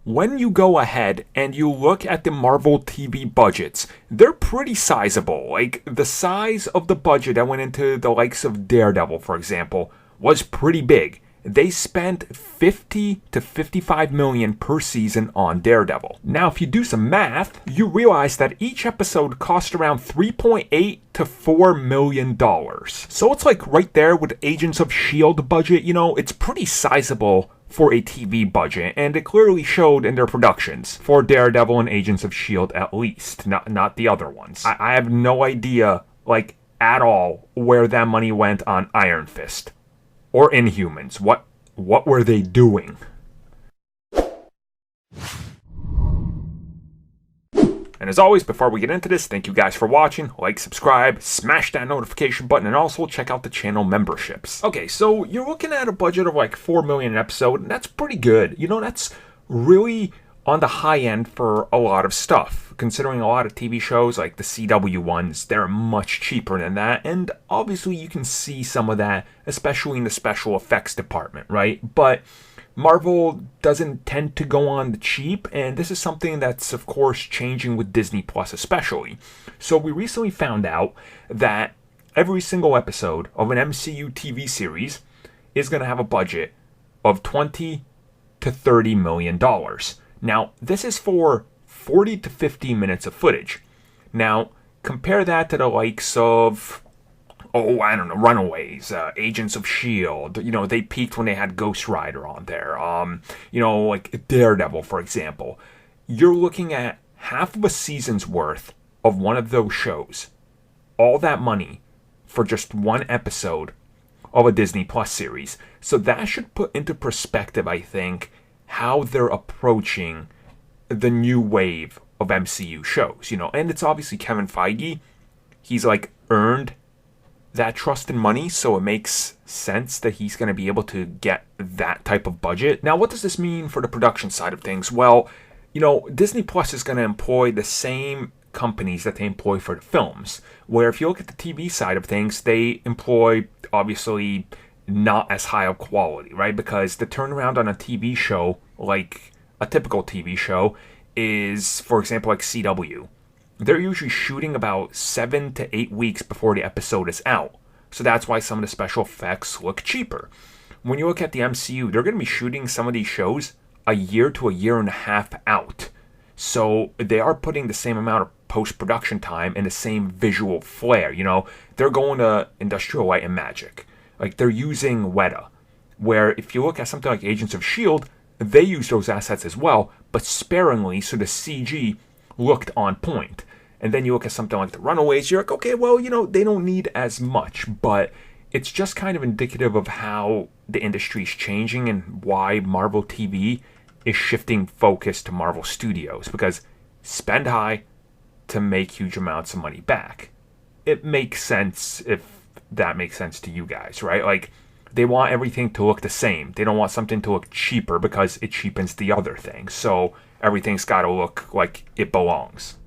when you go ahead and you look at the Marvel TV budgets, they're pretty sizable. Like, the size of the budget that went into the likes of Daredevil, for example, was pretty big. They spent 50 to 55 million per season on Daredevil. Now, if you do some math, you realize that each episode cost around $3.8 to $4 million. So it's like right there with Agents of S.H.I.E.L.D. budget, it's pretty sizable for a TV budget, and it clearly showed in their productions, for Daredevil and Agents of S.H.I.E.L.D. at least, not the other ones. I have no idea, at all, where that money went on Iron Fist. Or Inhumans. What were they doing? And as always, before we get into this, thank you guys for watching. Like, subscribe, smash that notification button, and also check out the channel memberships. Okay, so you're looking at a budget of $4 million an episode, and that's pretty good. That's really on the high end for a lot of stuff. Considering a lot of TV shows, like the CW ones, they're much cheaper than that. And obviously you can see some of that, especially in the special effects department, right? But Marvel doesn't tend to go on the cheap, and this is something that's, of course, changing with Disney Plus especially. So we recently found out that every single episode of an MCU TV series is going to have a budget of $20 to $30 million. Now, this is for 40 to 50 minutes of footage. Now, compare that to the likes of, Runaways, Agents of S.H.I.E.L.D. They peaked when they had Ghost Rider on there. Like Daredevil, for example. You're looking at half of a season's worth of one of those shows. All that money for just one episode of a Disney Plus series. So that should put into perspective, I think, how they're approaching the new wave of MCU shows, and it's obviously Kevin Feige. He's earned that trust and money, so it makes sense that he's going to be able to get that type of budget. Now, what does this mean for the production side of things? Well, Disney Plus is going to employ the same companies that they employ for the films, where if you look at the TV side of things, they employ, obviously, not as high of quality, right? Because the turnaround on a TV show, like a typical TV show, is, for example, like CW. They're usually shooting about 7 to 8 weeks before the episode is out. So that's why some of the special effects look cheaper. When you look at the MCU, they're going to be shooting some of these shows a year to a year and a half out. So they are putting the same amount of post-production time and the same visual flair. They're going to Industrial Light and Magic. They're using Weta, where if you look at something like Agents of S.H.I.E.L.D., they use those assets as well, but sparingly, so the CG looked on point. And then you look at something like the Runaways, you're like, okay, well, they don't need as much, but it's just kind of indicative of how the industry is changing and why Marvel TV is shifting focus to Marvel Studios, because spend high to make huge amounts of money back. It makes sense if that makes sense to you guys, right? They want everything to look the same. They don't want something to look cheaper because it cheapens the other thing. So everything's got to look like it belongs.